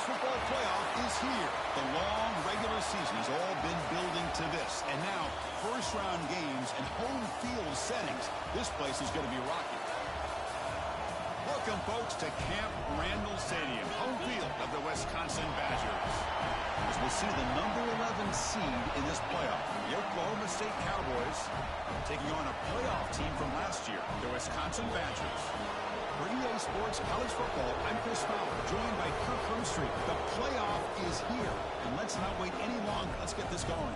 college football playoff is here. The long regular season has all been building to this. And now, first-round games and home field settings. This place is going to be rocky. Welcome, folks, to Camp Randall Stadium, home field of the Wisconsin Badgers. As we'll see the number 11 seed in this playoff, the Oklahoma State Cowboys taking on a playoff team from last year, the Wisconsin Badgers. For EA Sports College Football, I'm Chris Fowler, joined by Kirk Hermstreet. The playoff is here, and let's not wait any longer. Let's get this going.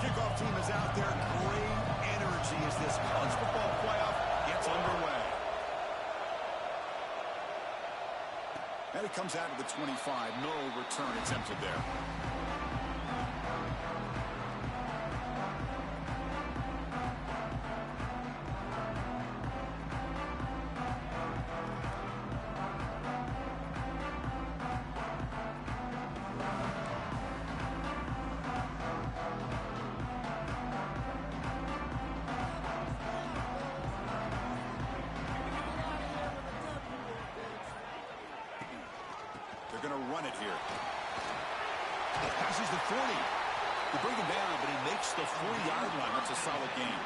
Kickoff team is out there. Great energy as this college football playoff gets underway. And it comes out of the 25. No return attempted there. Going to run it here. Passes the 40. They bring him down, but he makes the 40-yard line. That's a solid game.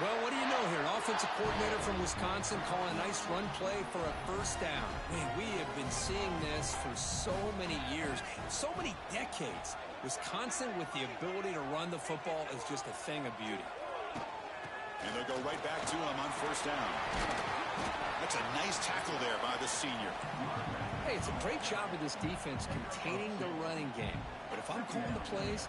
Well, what do you know here? An offensive coordinator from Wisconsin calling a nice run play for a first down. Man, we have been seeing this for so many years, so many decades. Wisconsin with the ability to run the football is just a thing of beauty. And they'll go right back to him on first down. That's a nice tackle there by the senior. Hey, it's a great job of this defense containing the running game. But if I'm calling the plays,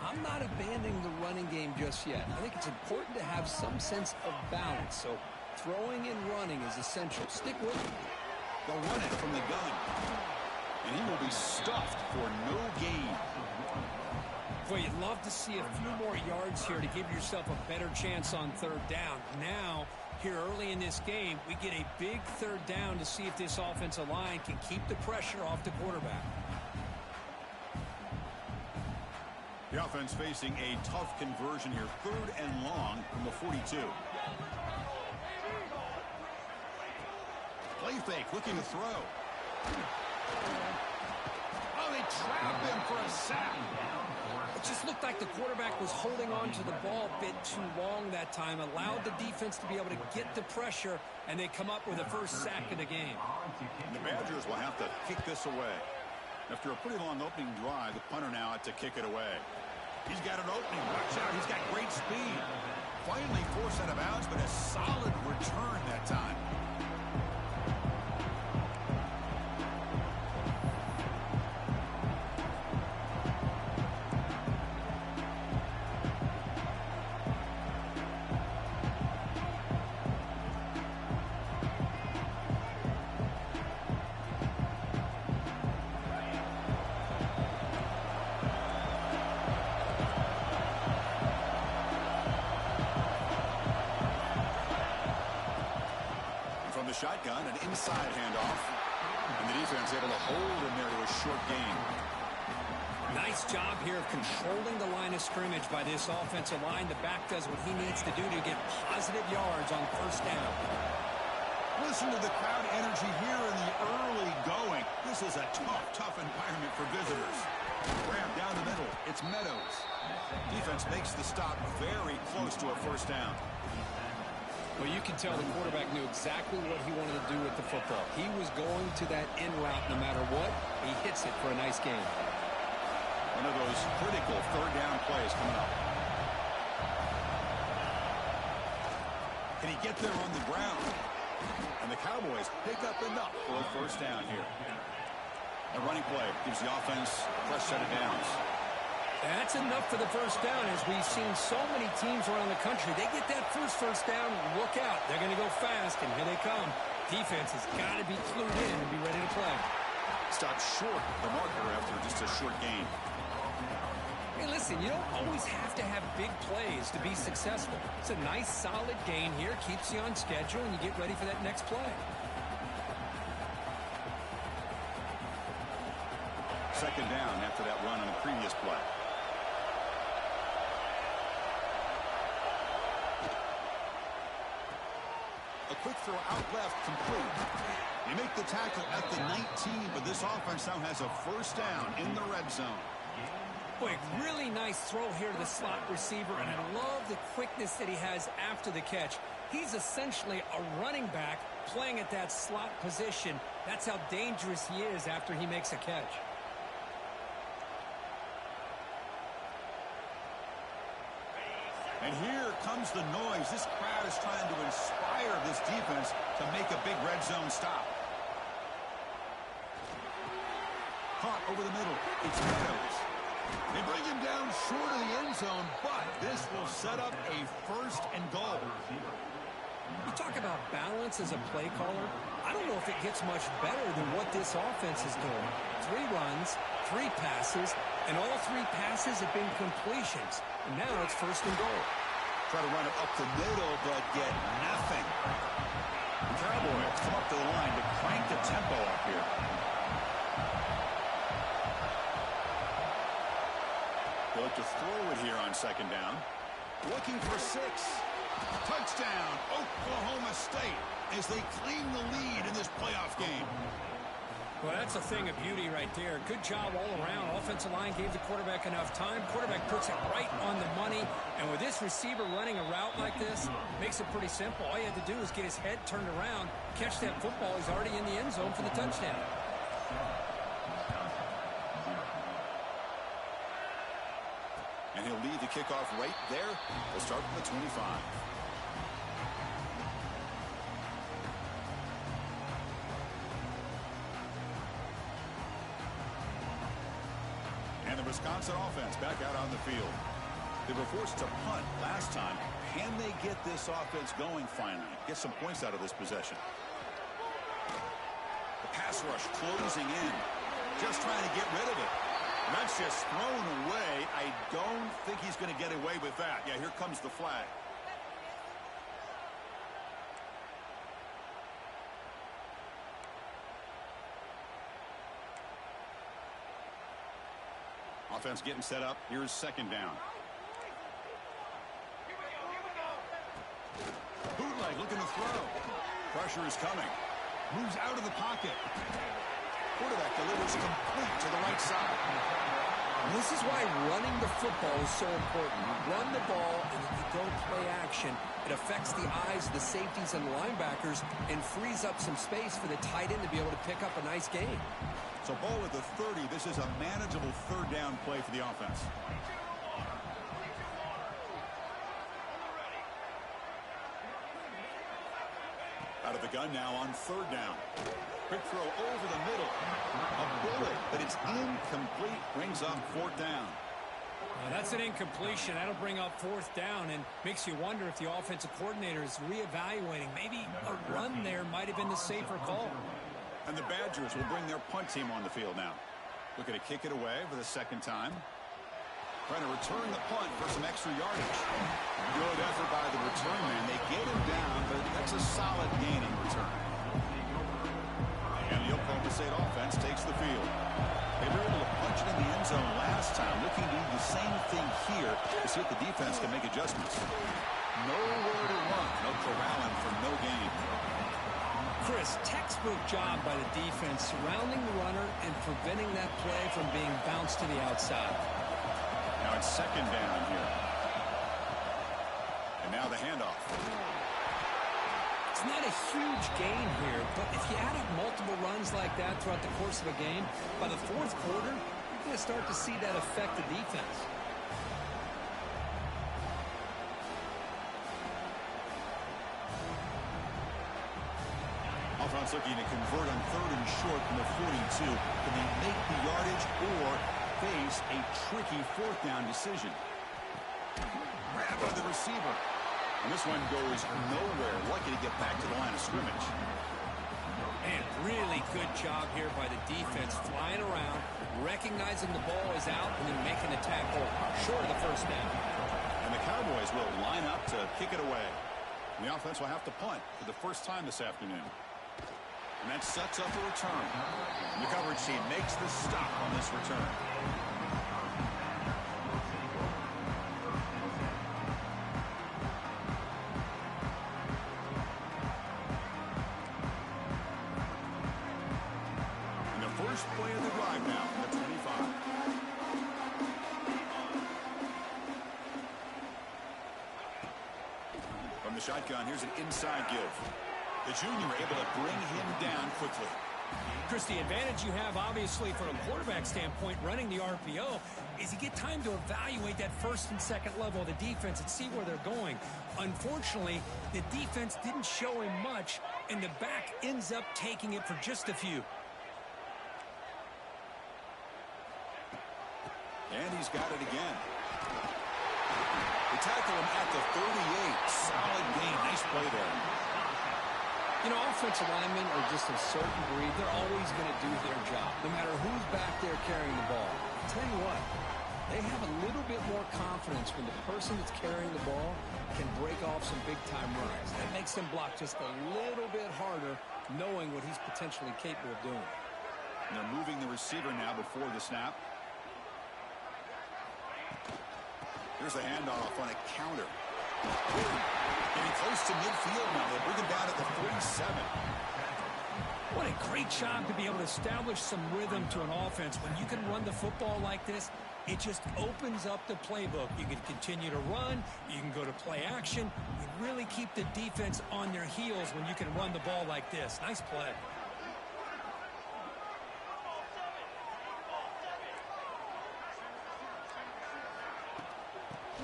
I'm not abandoning the running game just yet. I think it's important to have some sense of balance. So throwing and running is essential. Stick with it. They'll run it from the gun. And he will be stuffed for no gain. Boy, you'd love to see a few more yards here to give yourself a better chance on third down. Now, here early in this game, we get a big third down to see if this offensive line can keep the pressure off the quarterback. The offense facing a tough conversion here. 3rd and long from the 42. Play fake, looking to throw. Oh, they trap him for a sack. It just looked like the quarterback was holding on to the ball a bit too long that time, allowed the defense to be able to get the pressure, and they come up with the first sack of the game. And the Badgers will have to kick this away. After a pretty long opening drive, the punter now had to kick it away. He's got an opening. Watch out. He's got great speed. Finally forced out of bounds, but a solid return that time. Shotgun, an inside handoff, and the defense able to hold him there to a short gain. Nice job here of controlling the line of scrimmage by this offensive line. The back does what he needs to do to get positive yards on first down. Listen to the crowd energy here in the early going. This is a tough environment for visitors. Grab down the middle. It's Meadows. Defense makes the stop very close to a first down. Well, you can tell the quarterback knew exactly what he wanted to do with the football. He was going to that in route no matter what. He hits it for a nice gain. One of those critical third down plays coming up. Can he get there on the ground? And the Cowboys pick up enough for a first down here. A running play gives the offense a fresh set of downs. That's enough for the first down. As we've seen so many teams around the country, they get that first down, look out. They're going to go fast, and here they come. Defense has got to be clued in and be ready to play. Stopped short the marker after just a short gain. Hey, listen, you don't always have to have big plays to be successful. It's a nice, solid gain here. Keeps you on schedule, and you get ready for that next play. Second down after that run on the previous play. A quick throw out left, complete. They make the tackle at the 19, but this offense now has a first down in the red zone. Boy, really nice throw here to the slot receiver, and I love the quickness that he has after the catch. He's essentially a running back playing at that slot position. That's how dangerous he is after he makes a catch. And here comes the noise. This crowd is trying to inspire this defense to make a big red zone stop. Caught over the middle. It's Meadows. They bring him down short of the end zone, but this will set up a first and goal. You talk about balance as a play caller. I don't know if it gets much better than what this offense is doing. 3 runs, 3 passes, and all 3 passes have been completions. And now it's first and goal. Try to run it up the middle, but get nothing. The Cowboys come up to the line to crank the tempo up here. They look to throw it here on second down. Looking for 6. Touchdown, Oklahoma State, as they claim the lead in this playoff game. Well, that's a thing of beauty right there. Good job all around. Offensive line gave the quarterback enough time. Quarterback puts it right on the money. And with this receiver running a route like this, makes it pretty simple. All you had to do was get his head turned around, catch that football. He's already in the end zone for the touchdown. And he'll lead the kickoff right there. We'll start from the 25. And the Wisconsin offense back out on the field. They were forced to punt last time. Can they get this offense going finally? Get some points out of this possession. The pass rush closing in. Just trying to get rid of it. And that's just thrown away. I don't think he's going to get away with that. Yeah, here comes the flag. Offense getting set up. Here's second down. Bootleg looking to throw. Pressure is coming. Moves out of the pocket. Quarterback delivers complete to the right side. This is why running the football is so important. You run the ball, and if you don't play action, it affects the eyes of the safeties and linebackers and frees up some space for the tight end to be able to pick up a nice game. So ball at the 30. This is a manageable third down play for the offense. Out of the gun now on third down. Quick throw over the middle. A bullet, but it's incomplete. Brings up fourth down. That's an incompletion. That'll bring up fourth down and makes you wonder if the offensive coordinator is reevaluating. Maybe a run there might have been the safer call. And the Badgers will bring their punt team on the field now. Looking to kick it away for the second time. Trying to return the punt for some extra yardage. Good effort by the return man. They get him down, but that's a solid gain in return. And the Oklahoma State offense takes the field. They were able to punch it in the end zone last time. Looking to do the same thing here to see if the defense can make adjustments. Nowhere to run. No corralling for no gain. Chris, textbook job by the defense surrounding the runner and preventing that play from being bounced to the outside. Now it's second down here. And now the handoff. It's not a huge gain here, but if you add up multiple runs like that throughout the course of a game, by the fourth quarter, you're going to start to see that affect the defense. Offense looking to convert on third and short from the 42. Can they make the yardage or face a tricky fourth down decision? Grab by the receiver. And this one goes nowhere. Lucky to get back to the line of scrimmage. Man, really good job here by the defense. Flying around, recognizing the ball is out, and then making the tackle short of the first down. And the Cowboys will line up to kick it away. And the offense will have to punt for the first time this afternoon. And that sets up a return. And the coverage team makes the stop on this return. shotgun. Here's an inside give. The junior able to bring him down quickly. Chris, the advantage you have, obviously, from a quarterback standpoint, running the RPO, is you get time to evaluate that first and second level of the defense and see where they're going. Unfortunately, the defense didn't show him much, and the back ends up taking it for just a few. And he's got it again. They tackle him at the 38. Solid gain. Nice play there. You know, offensive linemen are just a certain breed. They're always going to do their job, no matter who's back there carrying the ball. I'll tell you what, they have a little bit more confidence when the person that's carrying the ball can break off some big-time runs. That makes them block just a little bit harder, knowing what he's potentially capable of doing. And they're moving the receiver now before the snap. Here's a handoff on a counter. Getting close to midfield now. They bring him down at the 47. What a great job to be able to establish some rhythm to an offense. When you can run the football like this, it just opens up the playbook. You can continue to run. You can go to play action. You really keep the defense on their heels when you can run the ball like this. Nice play.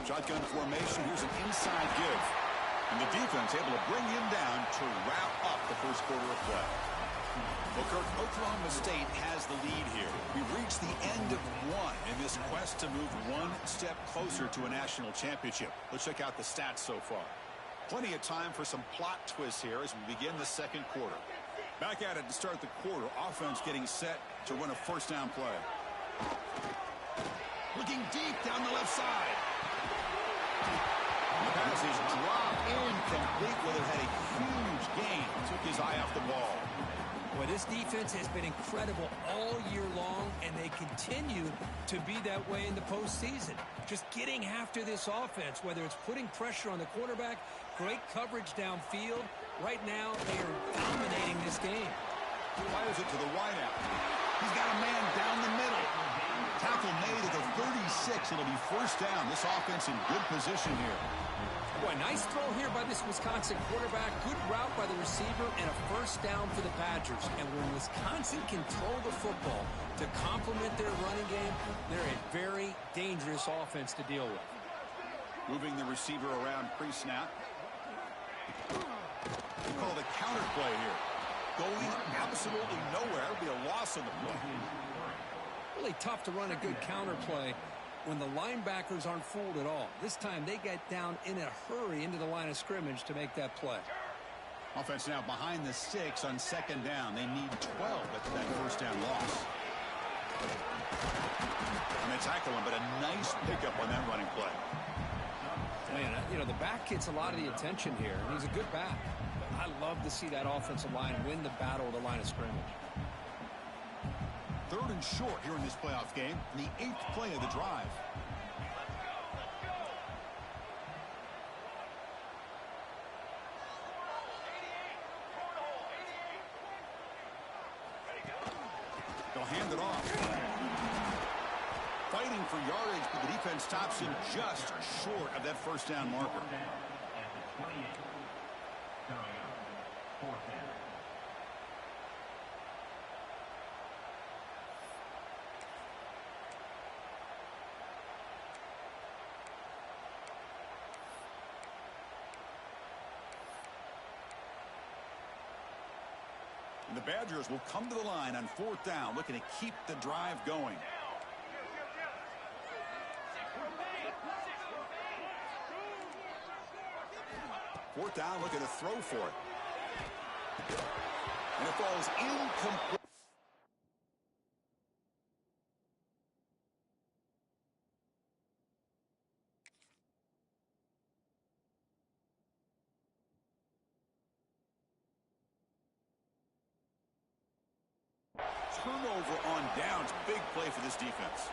Shotgun formation. Here's an inside give. And the defense able to bring him down to wrap up the first quarter of play. Well, Kirk, Oklahoma State has the lead here. We've reached the end of one in this quest to move one step closer to a national championship. Let's check out the stats so far. Plenty of time for some plot twists here as we begin the second quarter. Back at it to start the quarter. Offense getting set to run a first down play. Looking deep down the left side. The pass is dropped incomplete. Well, it had a huge gain. Took his eye off the ball. Boy, this defense has been incredible all year long, and they continue to be that way in the postseason. Just getting after this offense, whether it's putting pressure on the quarterback, great coverage downfield. Right now, they are dominating this game. Fires it to the wideout. He's got a man down the middle. Tackle made at the 36. It'll be first down. This offense in good position here. Boy, nice throw here by this Wisconsin quarterback. Good route by the receiver and a first down for the Badgers. And when Wisconsin can throw the football to complement their running game, they're a very dangerous offense to deal with. Moving the receiver around pre-snap. They call the counter play here. Going absolutely nowhere. It'll be a loss on the play. Really tough to run a good counter play when the linebackers aren't fooled at all. This time they get down in a hurry into the line of scrimmage to make that play. Offense now behind the 6 on second down. They need 12 after that first down loss. And they tackle him, but a nice pickup on that running play. Man, you know, the back gets a lot of the attention here, and he's a good back. I love to see that offensive line win the battle at the line of scrimmage. Third and short here in this playoff game. The 8th play of the drive. They'll hand it off. Fighting for yardage, but the defense stops him just short of that first down marker. And the Badgers will come to the line on fourth down, looking to keep the drive going. Fourth down, looking to throw for it. And it falls incomplete. Turnover on downs. Big play for this defense.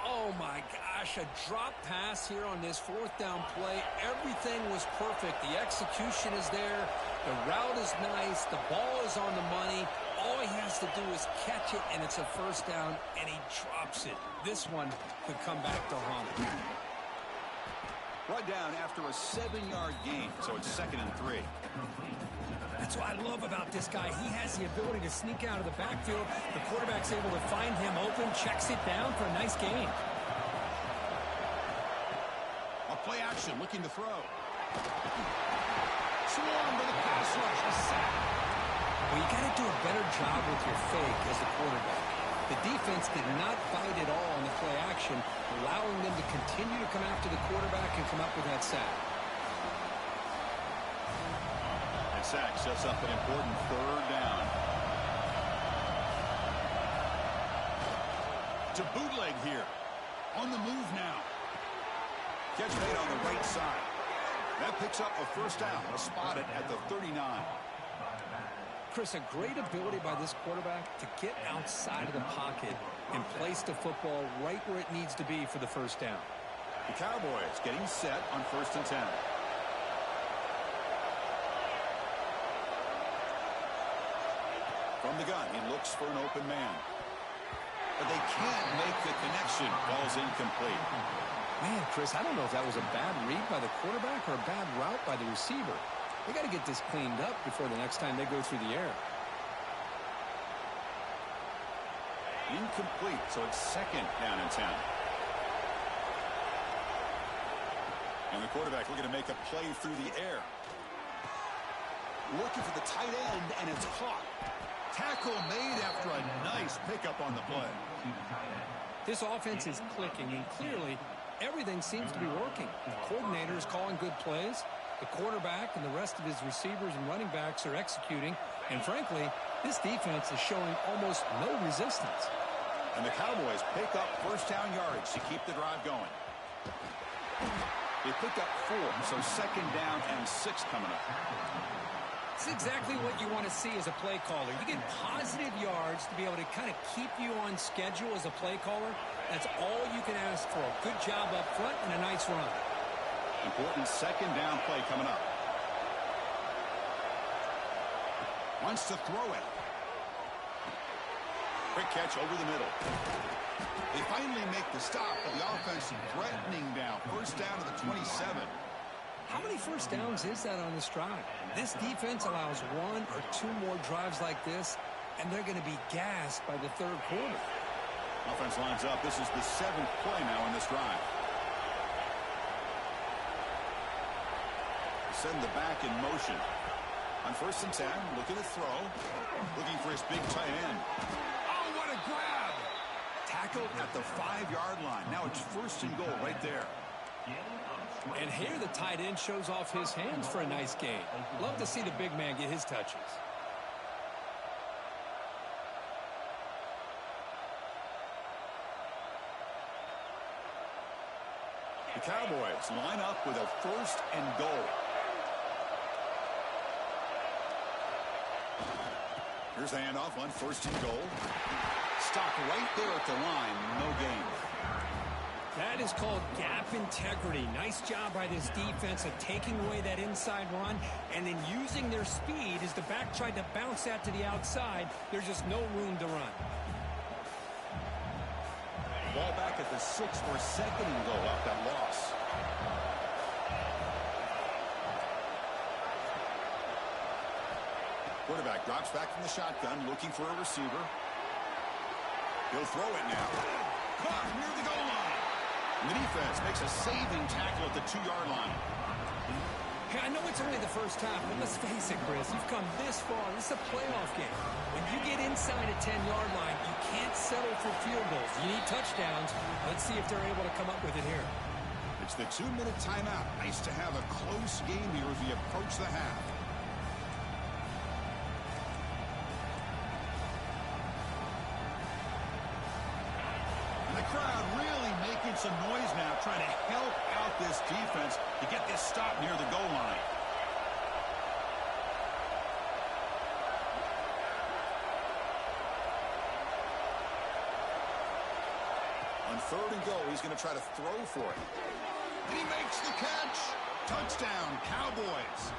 Oh, my gosh, a drop pass here on this fourth down play. Everything was perfect. The execution is there. The route is nice. The ball is on the money. All he has to do is catch it, and it's a first down, and he drops it. This one could come back to haunt him. Brought down after a 7-yard gain, so it's 2nd and 3. That's what I love about this guy. He has the ability to sneak out of the backfield. The quarterback's able to find him open, checks it down for a nice gain. A play action, looking to throw. Swarm with a pass rush, a sack. Well, you got to do a better job with your fake as a quarterback. The defense did not bite at all on the play action, allowing them to continue to come after the quarterback and come up with that sack. And sack sets up an important 3rd down. To bootleg here. On the move now. Catch made on the right side. That picks up a 1st down. A spotted at the 39. Chris, a great ability by this quarterback to get outside of the pocket and place the football right where it needs to be for the 1st down. The Cowboys getting set on 1st and 10. From the gun, he looks for an open man. But they can't make the connection. Ball's incomplete. Man, Chris, I don't know if that was a bad read by the quarterback or a bad route by the receiver. They got to get this cleaned up before the next time they go through the air. Incomplete, so it's 2nd down and 10. And the quarterback looking to make a play through the air. Looking for the tight end, and it's caught. Tackle made after a nice pickup on the play. This offense is clicking, and clearly everything seems to be working. The coordinator is calling good plays. The quarterback and the rest of his receivers and running backs are executing. And frankly, this defense is showing almost no resistance. And the Cowboys pick up 1st down yards to keep the drive going. They picked up 4, so 2nd down and 6 coming up. It's exactly what you want to see as a play caller. You get positive yards to be able to kind of keep you on schedule as a play caller. That's all you can ask for. Good job up front and a nice run. Important 2nd down play coming up. Wants to throw it. Quick catch over the middle. They finally make the stop, but the offense threatening down. 1st down to the 27. How many 1st downs is that on this drive? This defense allows 1 or 2 more drives like this, and they're going to be gassed by the 3rd quarter. Offense lines up. This is the 7th play now in this drive. Send the back in motion. On 1st and 10, looking to throw. Looking for his big tight end. Oh, what a grab! Tackled at the 5-yard line. Now it's 1st and goal right there. And here the tight end shows off his hands for a nice gain. Love to see the big man get his touches. The Cowboys line up with a 1st and goal. Here's the handoff on 1st and goal. Stop right there at the line. No gain. That is called gap integrity. Nice job by this defense of taking away that inside run and then using their speed as the back tried to bounce that to the outside. There's just no room to run. Ball back at the 6 for 2nd and goal off that loss. Quarterback drops back from the shotgun, looking for a receiver. He'll throw it now. Caught near the goal line. And the defense makes a saving tackle at the 2-yard line. Hey, I know it's only the first half, but let's face it, Chris. You've come this far. This is a playoff game. When you get inside a 10-yard line, you can't settle for field goals. You need touchdowns. Let's see if they're able to come up with it here. It's the 2-minute timeout. Nice to have a close game here as we approach the half. And the crowd really making some noise now, trying to help out this defense to get this stop near the goal line. On 3rd and goal, he's going to try to throw for it. And he makes the catch. Touchdown, Cowboys.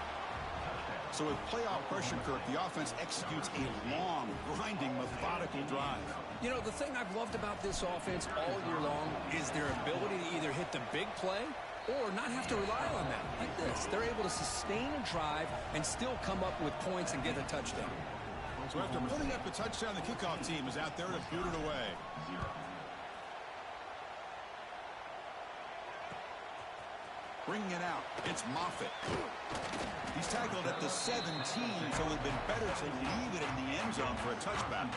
So with playoff pressure, Kirk, the offense executes a long, grinding, methodical drive. You know, the thing I've loved about this offense all year long is their ability to either hit the big play or not have to rely on that. Like this, they're able to sustain a drive and still come up with points and get a touchdown. So after putting up a touchdown, the kickoff team is out there to boot it away. Bringing it out, it's Moffitt. He's tackled at the 17, so it would have been better to leave it in the end zone for a touchback.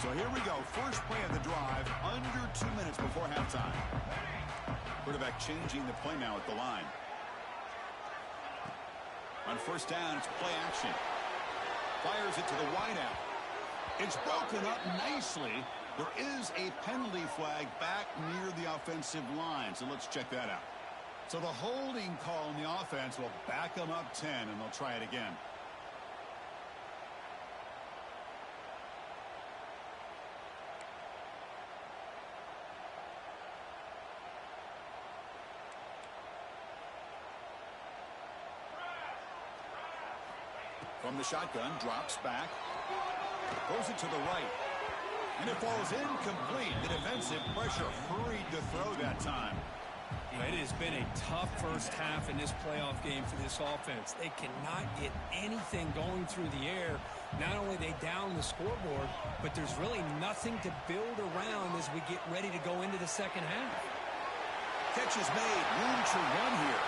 So here we go, first play of the drive, under 2 minutes before halftime. Quarterback changing the play now at the line. On first down, it's play action. Fires it to the wideout. It's broken up nicely. There is a penalty flag back near the offensive line, so let's check that out. So the holding call on the offense will back them up 10, and they'll try it again. From the shotgun, drops back, throws it to the right. And it falls incomplete. The defensive pressure hurried to throw that time. It has been a tough first half in this playoff game for this offense. They cannot get anything going through the air. Not only they down the scoreboard, but there's really nothing to build around as we get ready to go into the second half. Catch is made. Room to run here.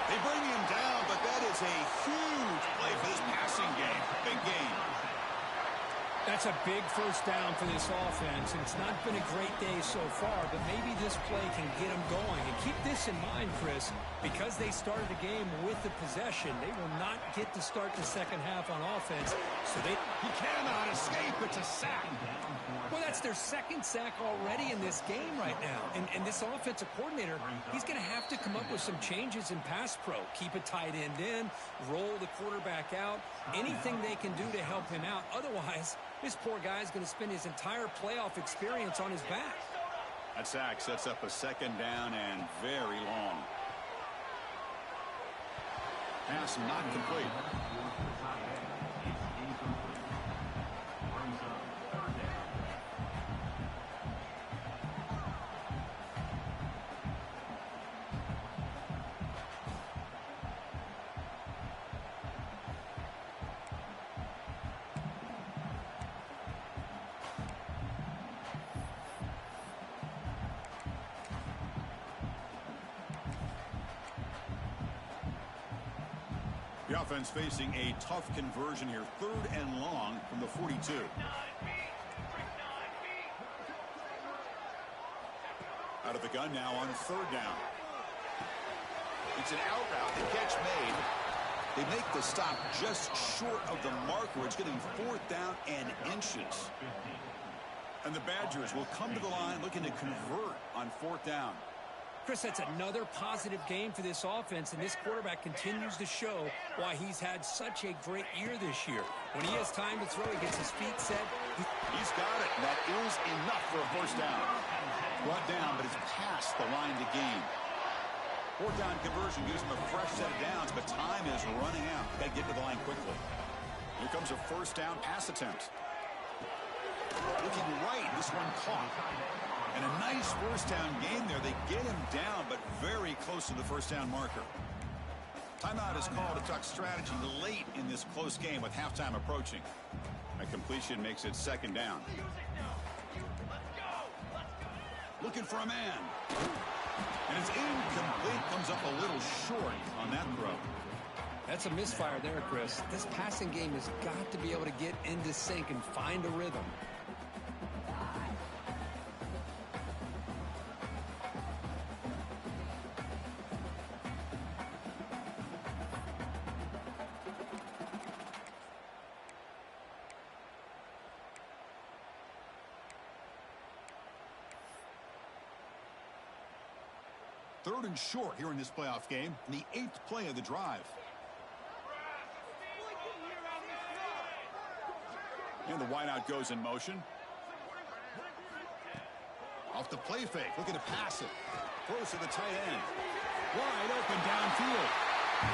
They bring him down, but that is a huge play for this passing game. Big game. That's a big first down for this offense, and it's not been a great day so far, but maybe this play can get them going. And keep this in mind, Chris, because they started the game with the possession, they will not get to start the second half on offense, so he cannot escape. It's a sack. Well, that's their second sack already in this game right now. And this offensive coordinator, he's going to have to come up with some changes in pass pro. Keep a tight end in, roll the quarterback out, anything they can do to help him out. Otherwise, this poor guy is going to spend his entire playoff experience on his back. That sack sets up a second down and very long. Pass not complete. The offense facing a tough conversion here. 3rd and long from the 42. Out of the gun now on 3rd down. It's an out route. The catch made. They make the stop just short of the marker. It's getting 4th down and inches. And the Badgers will come to the line looking to convert on 4th down. Chris, that's another positive game for this offense, and this quarterback continues to show why he's had such a great year this year. When he has time to throw, he gets his feet set. He's got it. That is enough for a first down. Brought down, but it's past the line to gain. 4th down conversion gives him a fresh set of downs, but time is running out. Got to get to the line quickly. Here comes a first down pass attempt. Looking right, this one caught. And a nice first down game there. They get him down, but very close to the first down marker. Timeout is called to talk strategy late in this close game with halftime approaching. A completion makes it 2nd down. Looking for a man. And it's incomplete. Comes up a little short on that throw. That's a misfire there, Chris. This passing game has got to be able to get into sync and find a rhythm. Third and short here in this playoff game, the 8th play of the drive. And the wideout goes in motion. Off the play fake, looking to pass it. Throws to the tight end. Wide open downfield.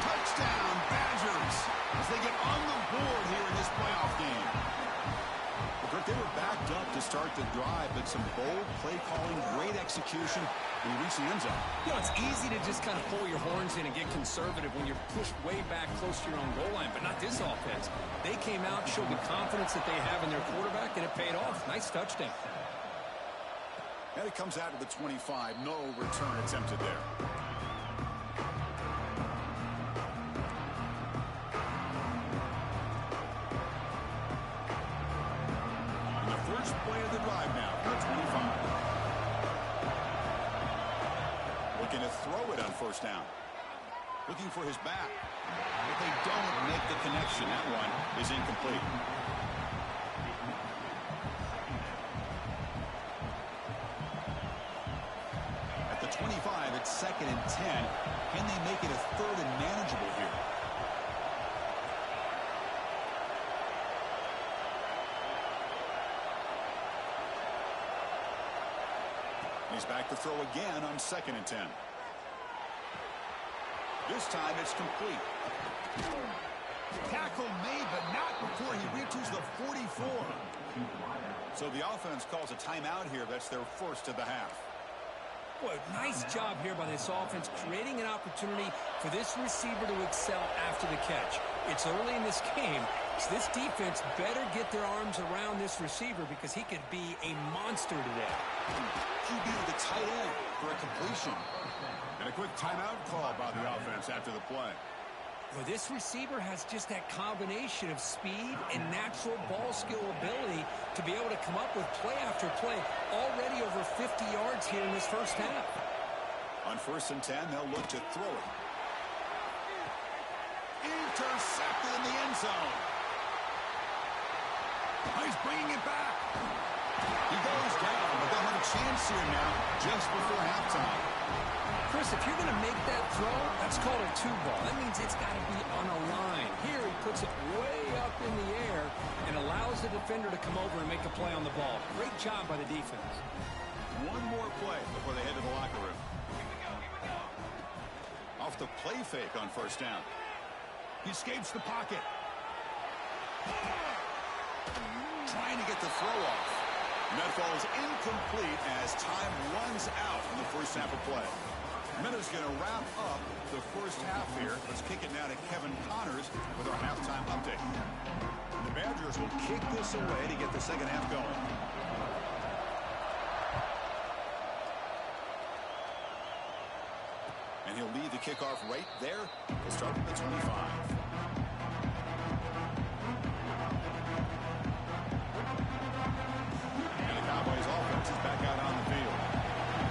Touchdown, Badgers, as they get on the board here in this playoff game. They were backed start the drive, but some bold play calling, great execution, and reach the end zone. You know, it's easy to just kind of pull your horns in and get conservative when you're pushed way back close to your own goal line, but not this offense. They came out, showed the confidence that they have in their quarterback, and it paid off. Nice touchdown. And it comes out of the 25. No return attempted there. First play of the drive now for 25. Looking to throw it on first down. Looking for his back. But they don't make the connection. That one is incomplete. At the 25, it's 2nd and 10. Can they make it a 3rd and manageable here? He's back to throw again on 2nd and 10. This time it's complete. Tackle made, but not before he reaches the 44. So the offense calls a timeout here. That's their first of the half. Boy, nice job here by this offense, creating an opportunity for this receiver to excel after the catch. It's early in this game, so this defense better get their arms around this receiver because he could be a monster today. QB to the tight end for a completion. And a quick timeout call by the offense after the play. Well, this receiver has just that combination of speed and natural ball skill ability to be able to come up with play after play. Already over 50 yards here in this first half. On 1st and 10, they'll look to throw it. Intercepted in the end zone. He's bringing it back. He goes down, but they'll have a chance here now just before halftime. Chris, if you're going to make that throw, that's called a 2-ball. That means it's got to be on a line. Here he puts it way up in the air and allows the defender to come over and make a play on the ball. Great job by the defense. One more play before they head to the locker room. Off the play fake on 1st down. He escapes the pocket. Trying to get the throw off. And that falls incomplete as time runs out in the first half of play. Minutes going to wrap up the first half here. Let's kick it now to Kevin Connors with our halftime update. The Badgers will kick this away to get the second half going. And he'll lead the kickoff right there. We'll start with the 25. And the Cowboys offense is back out on the field.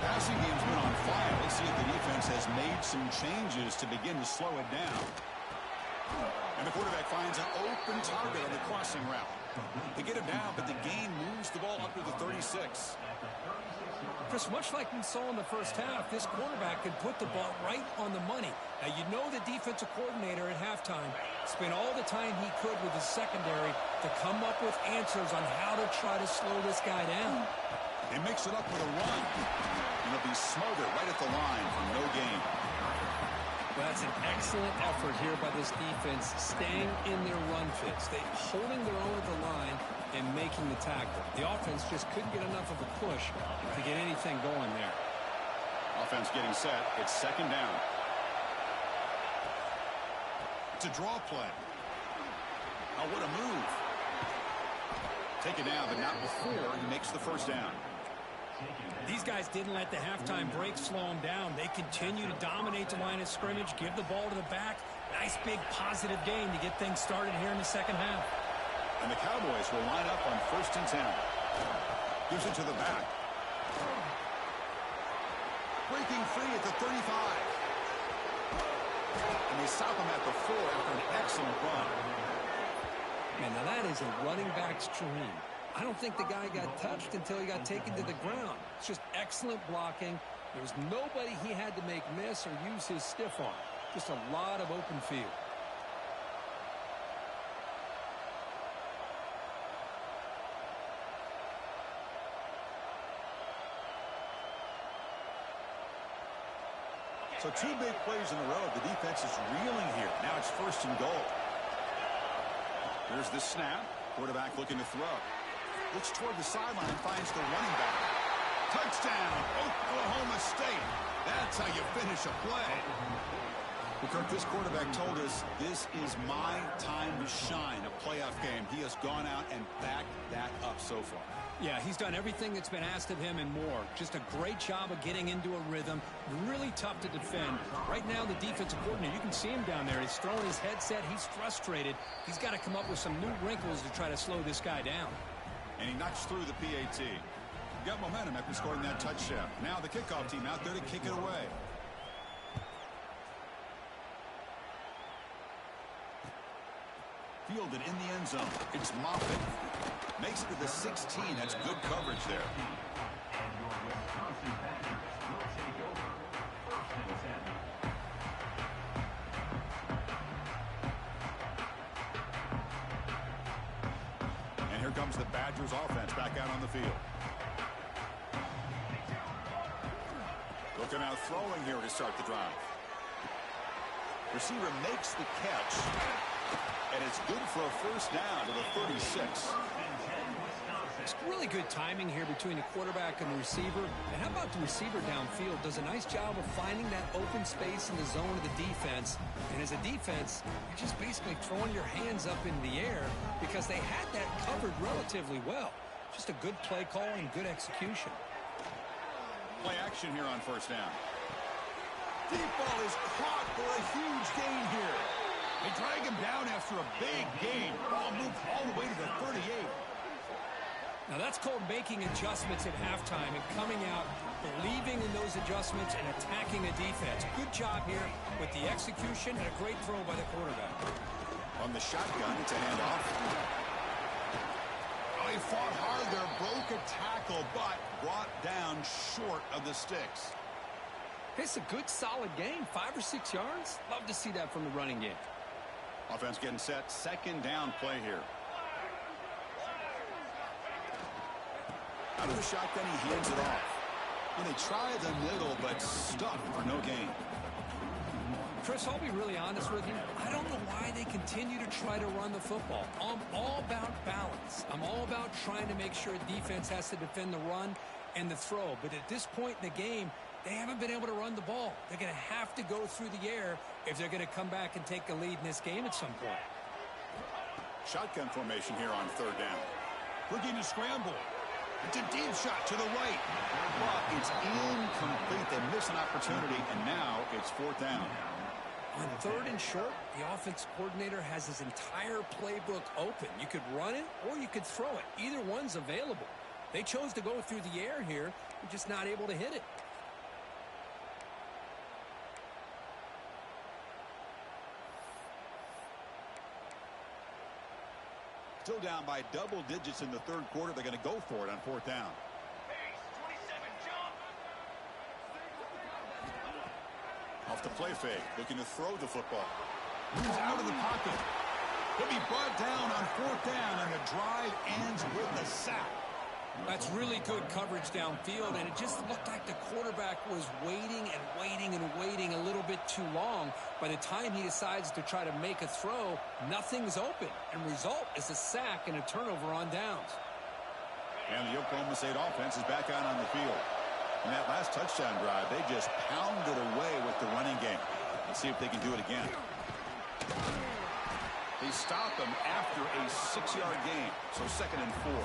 Passing game's been on fire. Let's see if the defense has made some changes to begin to slow it down. And the quarterback finds an open target on the crossing route. They get him down, but the gain moves the ball up to the 36. Chris, much like we saw in the first half, this quarterback could put the ball right on the money. Now, you know the defensive coordinator at halftime spent all the time he could with his secondary to come up with answers on how to try to slow this guy down. They mix it up with a run. And it'll be smothered right at the line for no gain. Well, that's an excellent effort here by this defense, staying in their run fits. They holding their own at the line and making the tackle. The offense just couldn't get enough of a push to get anything going there. Offense getting set. It's 2nd down. It's a draw play. Oh, what a move. Take it down, but not before he makes the first down. These guys didn't let the halftime break slow them down. They continue to dominate the line of scrimmage, give the ball to the back. Nice big positive gain to get things started here in the second half. And the Cowboys will line up on 1st and 10. Gives it to the back. Breaking free at the 35. And they stop him at the 4 after an excellent run. Man, now that is a running back's dream. I don't think the guy got touched until he got taken to the ground. It's just excellent blocking. There was nobody he had to make miss or use his stiff arm. Just a lot of open field. So 2 big plays in a row. The defense is reeling here. Now it's 1st and goal. Here's the snap. Quarterback looking to throw. Looks toward the sideline, finds the running back. Touchdown, Oklahoma State. That's how you finish a play. Well, Kirk, this quarterback told us this is my time to shine, a playoff game. He has gone out and backed that up so far. Yeah, he's done everything that's been asked of him and more. Just a great job of getting into a rhythm. Really tough to defend. Right now, the defensive coordinator, you can see him down there. He's throwing his headset. He's frustrated. He's got to come up with some new wrinkles to try to slow this guy down. And he knocks through the PAT. Got momentum after scoring that touchdown. Now the kickoff team out there to kick it away. Fielded in the end zone. It's Moffitt. Makes it to the 16. That's good coverage there. And here comes the Badgers offense back out on the field. Looking out throwing here to start the drive. Receiver makes the catch. And it's good for a first down to the 36. It's really good timing here between the quarterback and the receiver. And how about the receiver downfield? Does a nice job of finding that open space in the zone of the defense. And as a defense, you're just basically throwing your hands up in the air because they had that covered relatively well. Just a good play call and good execution. Play action here on first down. Deep ball is caught for a huge gain here. They drag him down after a big gain. Ball moved all the way to the 38. Now that's called making adjustments at halftime and coming out, believing in those adjustments and attacking a defense. Good job here with the execution and a great throw by the quarterback. On the shotgun, it's a handoff. Oh, he fought hard there, broke a tackle, but brought down short of the sticks. It's a good, solid game, 5 or 6 yards. Love to see that from the running game. Offense getting set, second down play here. Out of the shotgun, he hands it off. And they try the middle, but stuck for no gain. Chris, I'll be really honest with you. I don't know why they continue to try to run the football. I'm all about balance. I'm all about trying to make sure defense has to defend the run and the throw. But at this point in the game, they haven't been able to run the ball. They're going to have to go through the air if they're going to come back and take the lead in this game at some point. Shotgun formation here on third down. Looking to scramble. It's a deep shot to the right. But it's incomplete. They miss an opportunity, and now it's fourth down. On third and short, the offense coordinator has his entire playbook open. You could run it or you could throw it. Either one's available. They chose to go through the air here. They're just not able to hit it. Still down by double digits in the third quarter. They're going to go for it on fourth down. Off the play fake, looking to throw the football. Moves out of the pocket. He'll be brought down on fourth down, and the drive ends with a sack. That's really good coverage downfield, and it just looked like the quarterback was waiting and waiting and waiting a little bit too long. By the time he decides to try to make a throw, nothing's open, and result is a sack and a turnover on downs. And the Oklahoma State offense is back out on the field. In that last touchdown drive, they just pounded away with the running game. Let's see if they can do it again. They stop them after a 6-yard gain, so 2nd and 4.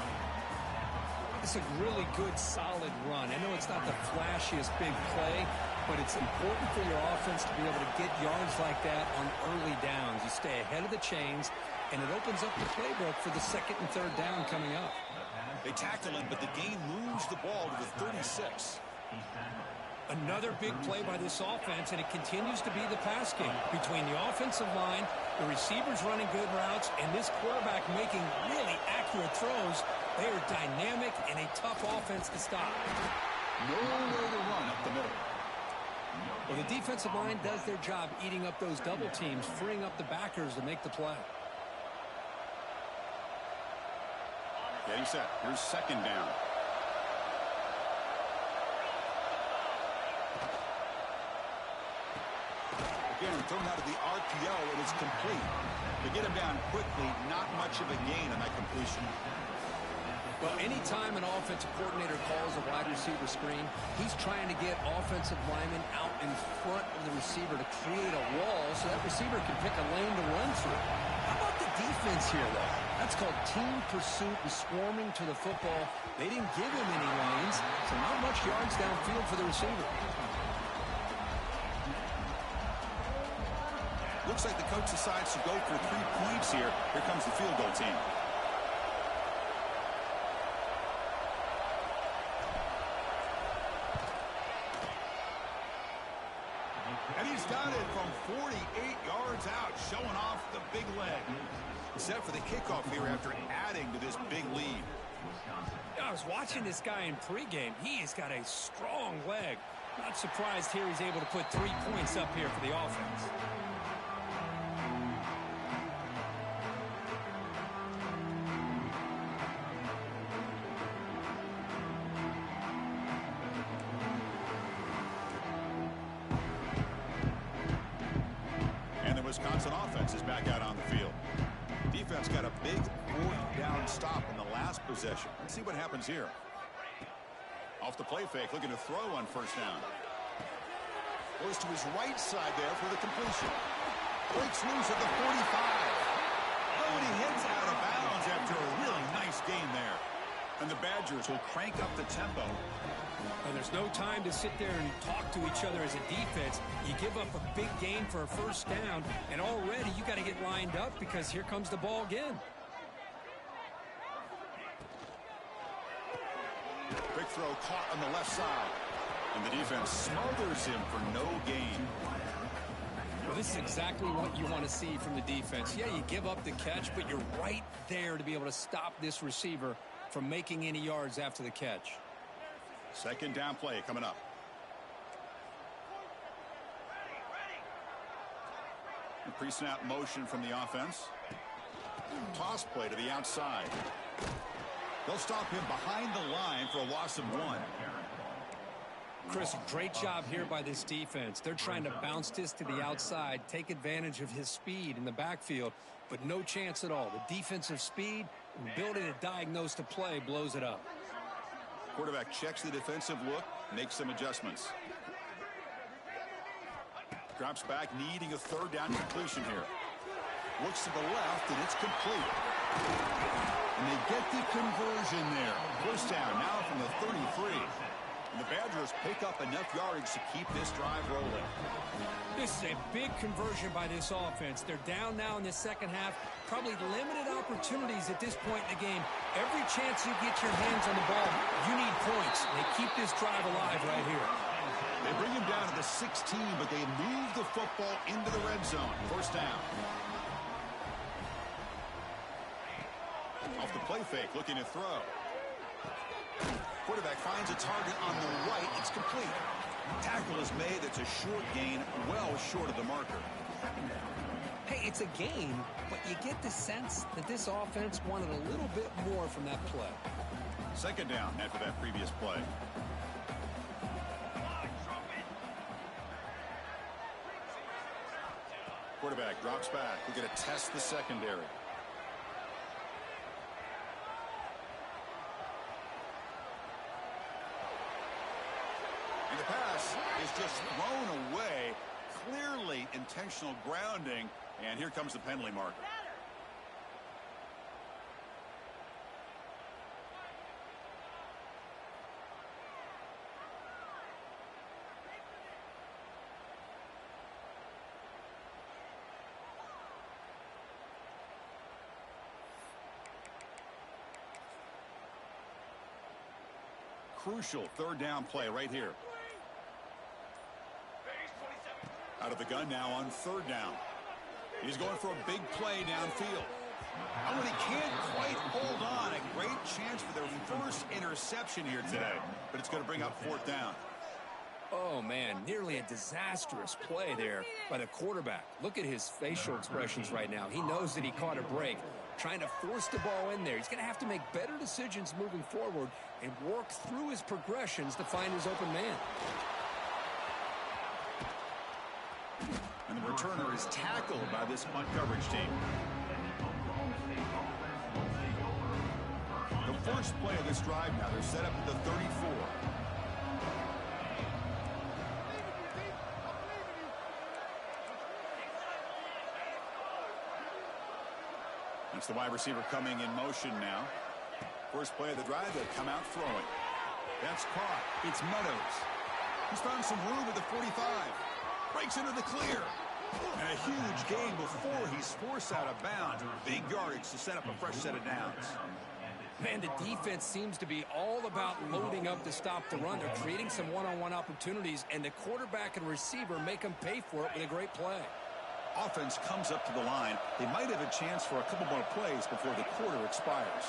It's a really good, solid run. I know it's not the flashiest big play, but it's important for your offense to be able to get yards like that on early downs. You stay ahead of the chains, and it opens up the playbook for the 2nd and 3rd down coming up. They tackle him, but the gain moves the ball to the 36. Another big play by this offense, and it continues to be the pass game between the offensive line, the receivers running good routes, and this quarterback making really accurate throws. They are dynamic and a tough offense to stop. Nowhere to run up the middle. Well, the defensive line does their job eating up those double teams, freeing up the backers to make the play. Getting set. Here's 2nd down. Again, thrown out of the RPO, it is complete. To get him down quickly, not much of a gain on that completion. Well, anytime an offensive coordinator calls a wide receiver screen, he's trying to get offensive linemen out in front of the receiver to create a wall so that receiver can pick a lane to run through. How about the defense here, though? That's called team pursuit and swarming to the football. They didn't give him any lanes, so not much yards downfield for the receiver. Looks like the coach decides to go for 3 points here. Here comes the field goal team. And he's got it from 48 yards out, showing off the big leg. Set for the kickoff here after adding to this big lead. I was watching this guy in pregame. He has got a strong leg. Not surprised here he's able to put 3 points up here for the offense. Wisconsin offense is back out on the field. Defense got a big 4th down stop in the last possession. Let's see what happens here. Off the play fake, looking to throw on 1st down. Goes to his right side there for the completion. Breaks loose at the 45. Oh, and he hits out of bounds after a really nice gain there. And the Badgers will crank up the tempo. And there's no time to sit there and talk to each other as a defense. You give up a big gain for a 1st down, and already you got to get lined up because here comes the ball again. Quick throw caught on the left side. And the defense smothers him for no gain. Well, this is exactly what you want to see from the defense. Yeah, you give up the catch, but you're right there to be able to stop this receiver from making any yards after the catch. 2nd down play coming up. Pre-snap motion from the offense. Toss play to the outside. They'll stop him behind the line for a loss of 1. Chris, great job here by this defense. They're trying to bounce this to the outside, take advantage of his speed in the backfield, but no chance at all. The defensive speed and ability to diagnose the play blows it up. Quarterback checks the defensive look, makes some adjustments. Drops back, needing a 3rd down completion here. Looks to the left, and it's complete. And they get the conversion there. 1st down now from the 33. And the Badgers pick up enough yardage to keep this drive rolling. This is a big conversion by this offense. They're down now in the 2nd half. Probably limited opportunities at this point in the game. Every chance you get your hands on the ball, you need points. They keep this drive alive right here. They bring him down to the 16, but they move the football into the red zone. 1st down. Off the play fake, looking to throw. Quarterback finds a target on the right. It's complete. Tackle is made. That's a short gain, well short of the marker. Hey, it's a gain, but you get the sense that this offense wanted a little bit more from that play. 2nd down after that previous play. Quarterback drops back. We're going to test the secondary. And the pass is just thrown away. Clearly intentional grounding. And here comes the penalty marker. Crucial 3rd down play right here. Out of the gun now on 3rd down. He's going for a big play downfield. Oh, and he can't quite hold on. A great chance for their 1st interception here today. But it's going to bring up 4th down. Oh, man, nearly a disastrous play there by the quarterback. Look at his facial expressions right now. He knows that he caught a break, trying to force the ball in there. He's going to have to make better decisions moving forward and work through his progressions to find his open man. And the returner is tackled by this punt coverage team. The first play of this drive now. They're set up at the 34. It's the wide receiver coming in motion now. First play of the drive, they'll come out throwing. That's caught. It's Meadows. He's found some room at the 45. Breaks into the clear. And a huge gain before he's forced out of bounds. Big yardage to set up a fresh set of downs. Man, the defense seems to be all about loading up to stop the run. They're creating some one-on-one opportunities, and the quarterback and receiver make them pay for it with a great play. Offense comes up to the line. They might have a chance for a couple more plays before the quarter expires.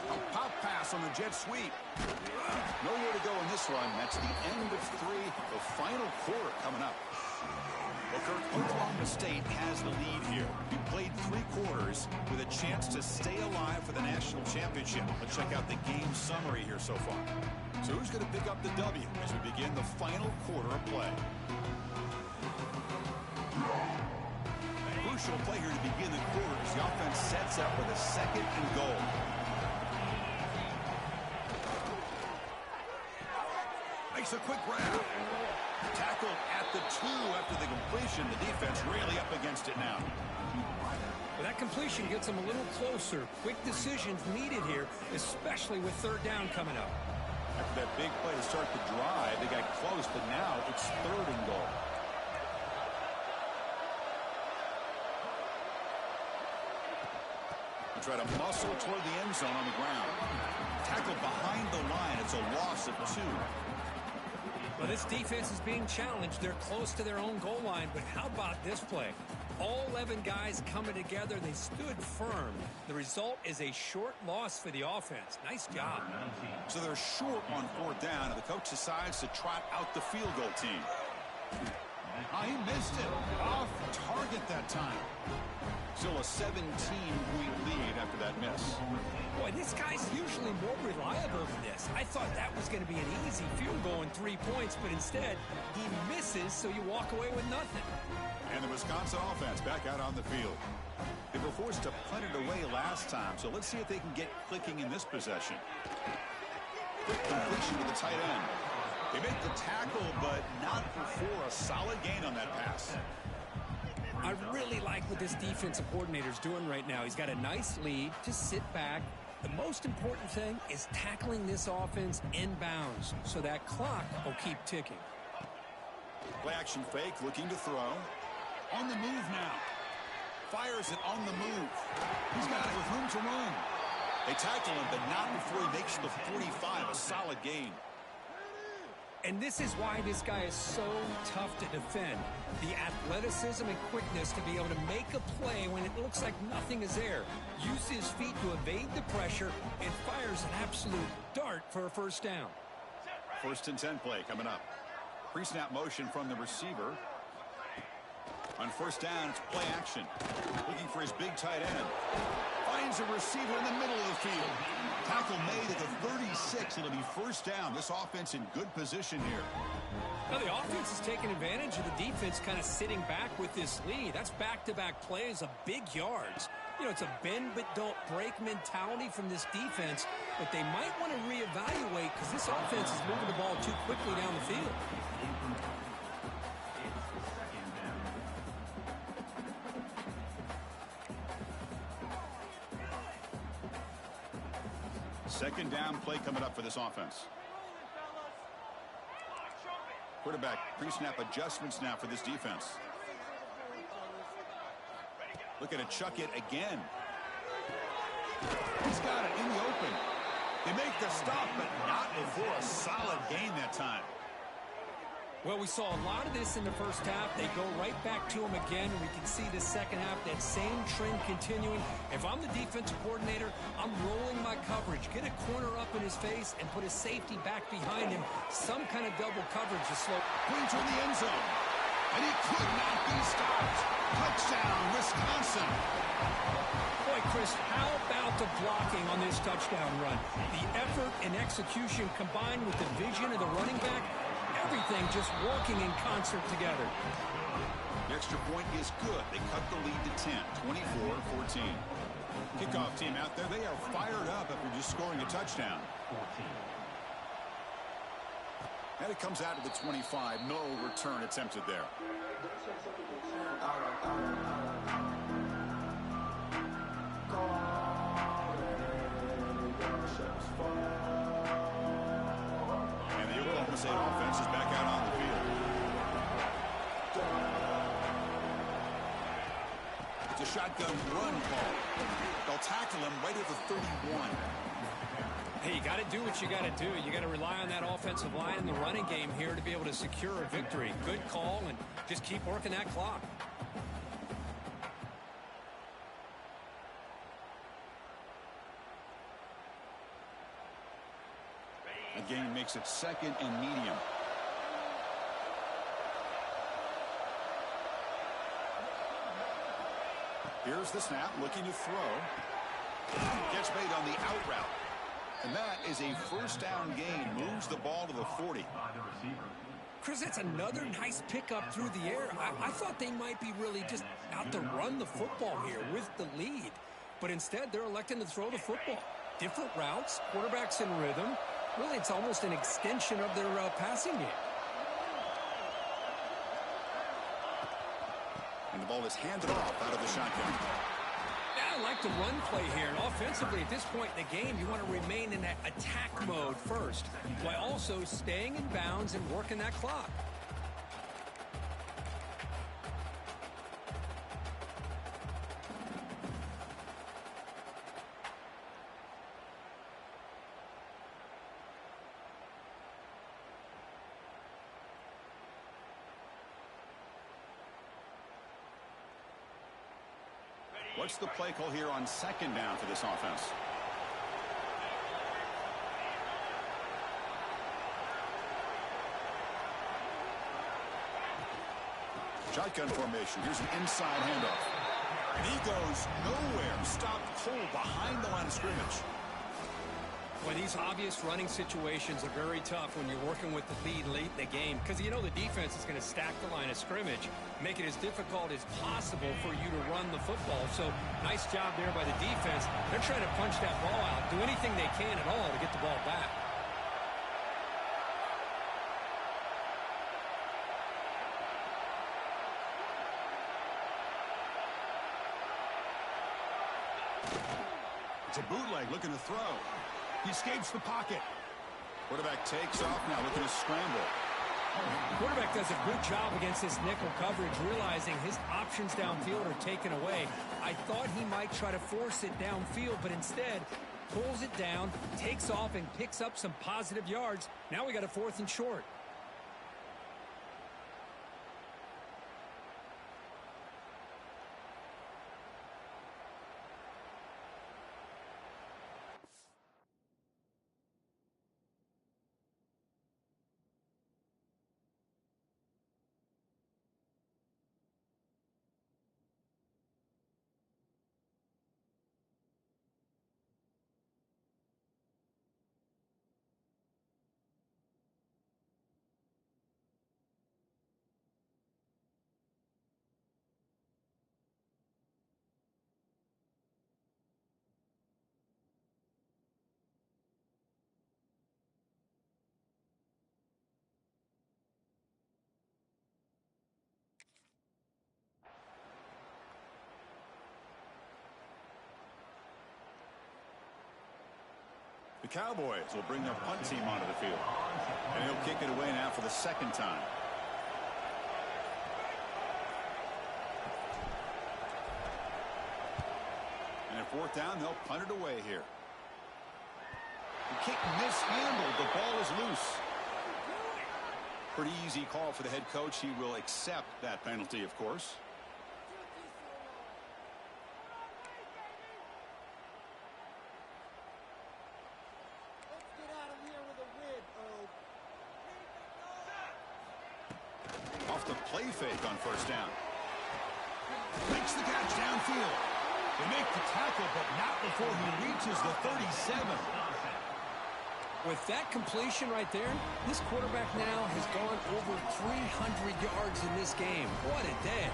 A pop pass on the jet sweep. Nowhere to go in this run. That's the end of 3, the final quarter coming up. Well, Kirk, Oklahoma State has the lead here. He played 3 quarters with a chance to stay alive for the national championship. Let's check out the game summary here so far. So who's going to pick up the W as we begin the final quarter of play? Crucial play here to begin the quarter as the offense sets up with a 2nd and goal. Makes a quick grab. Tackled at the 2 after the completion. The defense really up against it now. Well, that completion gets them a little closer. Quick decisions needed here, especially with 3rd down coming up. After that big play to start the drive, they got close, but now it's 3rd and goal. They try to muscle toward the end zone on the ground. Tackled behind the line. It's a loss of 2. Well, this defense is being challenged. They're close to their own goal line, but how about this play? All 11 guys coming together. They stood firm. The result is a short loss for the offense. Nice job. So they're short on 4th down, and the coach decides to trot out the field goal team. He missed it. Off target that time. Still a 17-point lead after that miss. Boy, this guy's usually more reliable than this. I thought that was going to be an easy field goal in 3 points, but instead, he misses, so you walk away with nothing. And the Wisconsin offense back out on the field. They were forced to punt it away last time, so let's see if they can get clicking in this possession. Quick completion to the tight end. They make the tackle, but not before a solid gain on that pass. I really like what this defensive coordinator's doing right now. He's got a nice lead. Just sit back. The most important thing is tackling this offense inbounds, so that clock will keep ticking. Play action fake, looking to throw. On the move now. Fires it on the move. He's got it with room to run. They tackle him, but not before he makes the 45, a solid gain. And this is why this guy is so tough to defend. The athleticism and quickness to be able to make a play when it looks like nothing is there. Use his feet to evade the pressure and fires an absolute dart for a 1st down. 1st and 10 play coming up. Pre-snap motion from the receiver. On 1st down, it's play action. Looking for his big tight end. Finds a receiver in the middle of the field. Tackle made at the 36. It'll be 1st down. This offense in good position here. Now the offense is taking advantage of the defense kind of sitting back with this lead. That's back-to-back plays of big yards. You know, it's a bend but don't break mentality from this defense, but they might want to reevaluate because this offense is moving the ball too quickly down the field. Second down play coming up for this offense. Quarterback pre-snap adjustments now for this defense. Looking to chuck it again. He's got it in the open. They make the stop, but not before a solid gain that time. Well, we saw a lot of this in the 1st half. They go right back to him again, and we can see the 2nd half, that same trend continuing. If I'm the defensive coordinator, I'm rolling my coverage. Get a corner up in his face and put a safety back behind him. Some kind of double coverage to slow. Brings in the end zone. And he could not be stopped. Touchdown, Wisconsin. Boy, Chris, how about the blocking on this touchdown run? The effort and execution combined with the vision of the running back, everything just working in concert together. The extra point is good. They cut the lead to 10, 24-14. Kickoff team out there. They are fired up after just scoring a touchdown. And it comes out to the 25. No return attempted there. And the Oklahoma State offense is back out on the field. It's a shotgun run call. They'll tackle him right at the 31. Hey, you got to do what you got to do. You got to rely on that offensive line in the running game here to be able to secure a victory. Good call, and just keep working that clock. The game makes it 2nd and medium. Here's the snap, looking to throw. Gets made on the out route. And that is a first down gain. Moves the ball to the 40. Chris, that's another nice pickup through the air. I thought they might be really just out to run the football here with the lead. But instead, they're electing to throw the football. Different routes, quarterbacks in rhythm. Really, it's almost an extension of their passing game. And the ball is handed off out of the shotgun. Yeah, I like the run play here. And offensively, at this point in the game, you want to remain in that attack mode first, while also staying in bounds and working that clock. What's the play call here on 2nd down for this offense? Shotgun formation. Here's an inside handoff. And he goes nowhere. Stopped cold behind the line of scrimmage. Well, these obvious running situations are very tough when you're working with the lead late in the game because you know the defense is going to stack the line of scrimmage, make it as difficult as possible for you to run the football. So nice job there by the defense. They're trying to punch that ball out, do anything they can at all to get the ball back. It's a bootleg looking to throw. He escapes the pocket. Quarterback takes off now, looking to scramble. Quarterback does a good job against this nickel coverage, realizing his options downfield are taken away. I thought he might try to force it downfield, but instead pulls it down, takes off, and picks up some positive yards. Now we got a 4th and short. The Cowboys will bring their punt team onto the field. And he'll kick it away now for the 2nd time. And at 4th down, they'll punt it away here. The kick mishandled. The ball is loose. Pretty easy call for the head coach. He will accept that penalty, of course. Off the play fake on 1st down. Makes the catch downfield. They make the tackle, but not before he reaches the 37. With that completion right there, this quarterback now has gone over 300 yards in this game. What a day.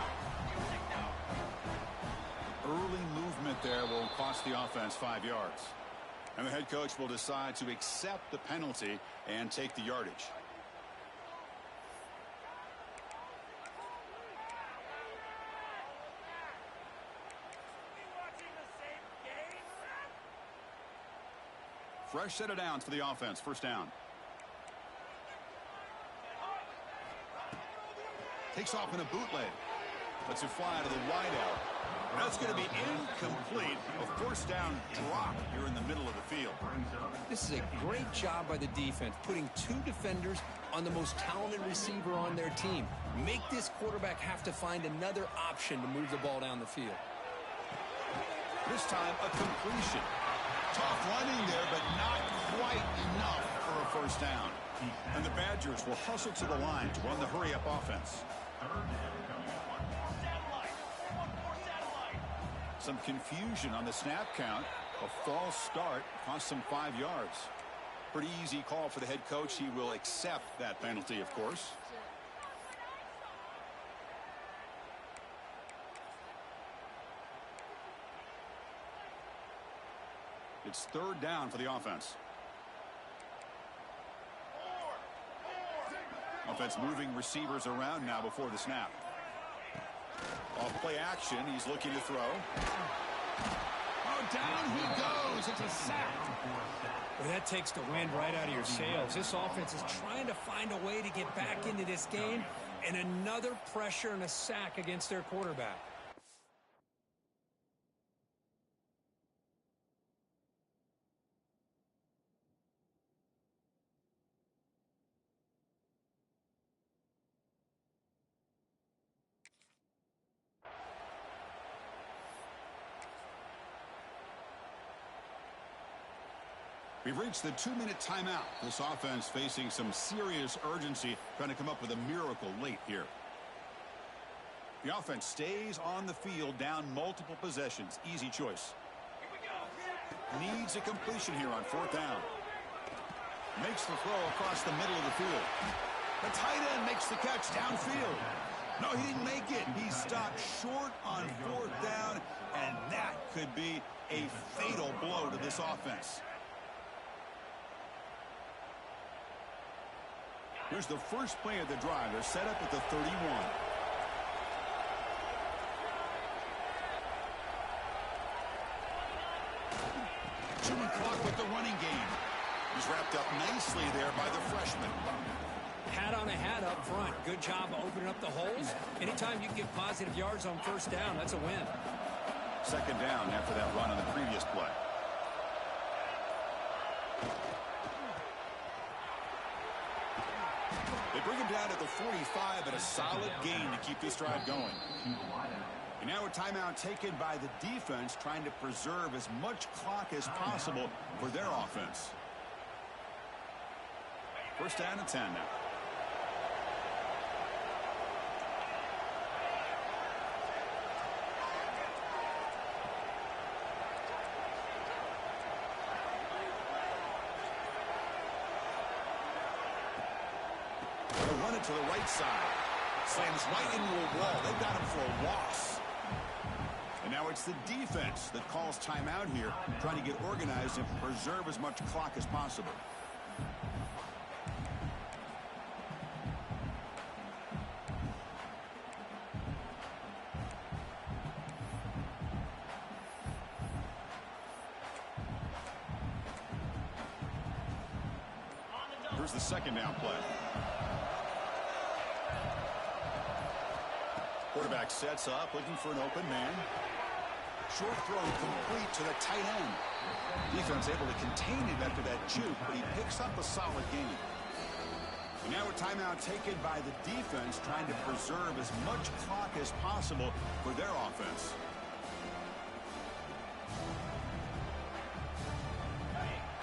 Early movement there will cost the offense 5 yards. And the head coach will decide to accept the penalty and take the yardage. Fresh set of downs for the offense. First down. Takes off in a bootleg. Lets it fly to the wideout. That's going to be incomplete. A first down drop here in the middle of the field. This is a great job by the defense, putting 2 defenders on the most talented receiver on their team. Make this quarterback have to find another option to move the ball down the field. This time, a completion. Tough running there, but not quite enough for a first down. And the Badgers will hustle to the line to run the hurry-up offense. Some confusion on the snap count. A false start cost them 5 yards. Pretty easy call for the head coach. He will accept that penalty, of course. It's third down for the offense. Offense moving receivers around now before the snap. Off play action, he's looking to throw. Oh, down he goes. It's a sack. Well, that takes the wind right out of your sails. This offense is trying to find a way to get back into this game, and another pressure and a sack against their quarterback. We've reached the 2-minute timeout. This offense facing some serious urgency, trying to come up with a miracle late here. The offense stays on the field, down multiple possessions. Easy choice. Needs a completion here on 4th down. Makes the throw across the middle of the field. The tight end makes the catch downfield. No, he didn't make it. He stopped short on 4th down, and that could be a fatal blow to this offense. Here's the first play of the drive. They're set up at the 31. Chewing clock with the running game. He's wrapped up nicely there by the freshman. Hat on a hat up front. Good job opening up the holes. Anytime you can get positive yards on first down, that's a win. Second down after that run on the previous play. They bring him down at the 45, but a solid gain to keep this drive going. And now a timeout taken by the defense, trying to preserve as much clock as possible for their offense. First down and 10 now. Run it to the right side. Slams right into a wall. They've got him for a loss. And now it's the defense that calls timeout here, trying to get organized and preserve as much clock as possible. Here's the second down play. Quarterback sets up, looking for an open man. Short throw complete to the tight end. Defense able to contain him after that juke, but he picks up a solid gain. And now a timeout taken by the defense, trying to preserve as much clock as possible for their offense.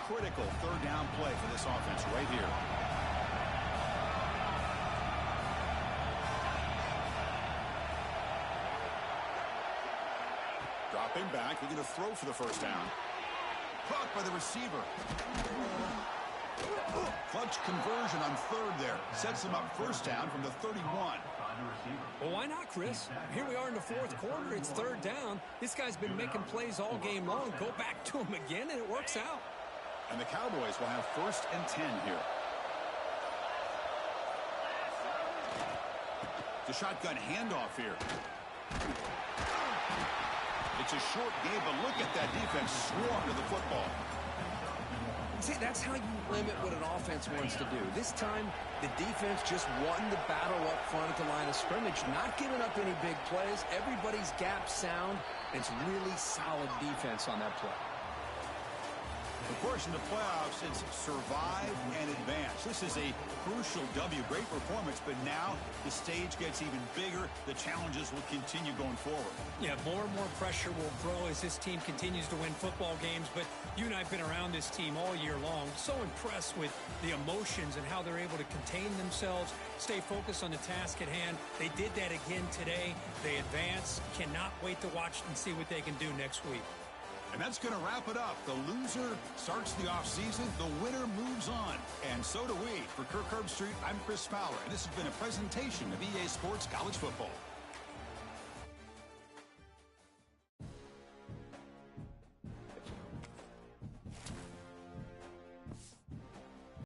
Critical third down play for this offense right here. Dropping back, they're going to throw for the first down. Caught by the receiver. Clutch conversion on third there. Sets them up first down from the 31. Well, why not, Chris? Here we are in the fourth quarter. It's third down. This guy's been making plays all game long. Go back to him again, and it works out. And the Cowboys will have 1st and 10 here. The shotgun handoff here. It's a short game, but look at that defense swarm to the football. See, that's how you limit what an offense wants to do. This time, the defense just won the battle up front at the line of scrimmage, not giving up any big plays. Everybody's gap sound. It's really solid defense on that play. Of course, in the playoffs, it's survive and advance. This is a crucial W. Great performance, but now the stage gets even bigger. The challenges will continue going forward. Yeah, more and more pressure will grow as this team continues to win football games. But you and I have been around this team all year long. So impressed with the emotions and how they're able to contain themselves, stay focused on the task at hand. They did that again today. They advance. Cannot wait to watch and see what they can do next week. And that's going to wrap it up. The loser starts the offseason. The winner moves on. And so do we. For Kirk Herbstreit, I'm Chris Fowler. And this has been a presentation of EA Sports College Football.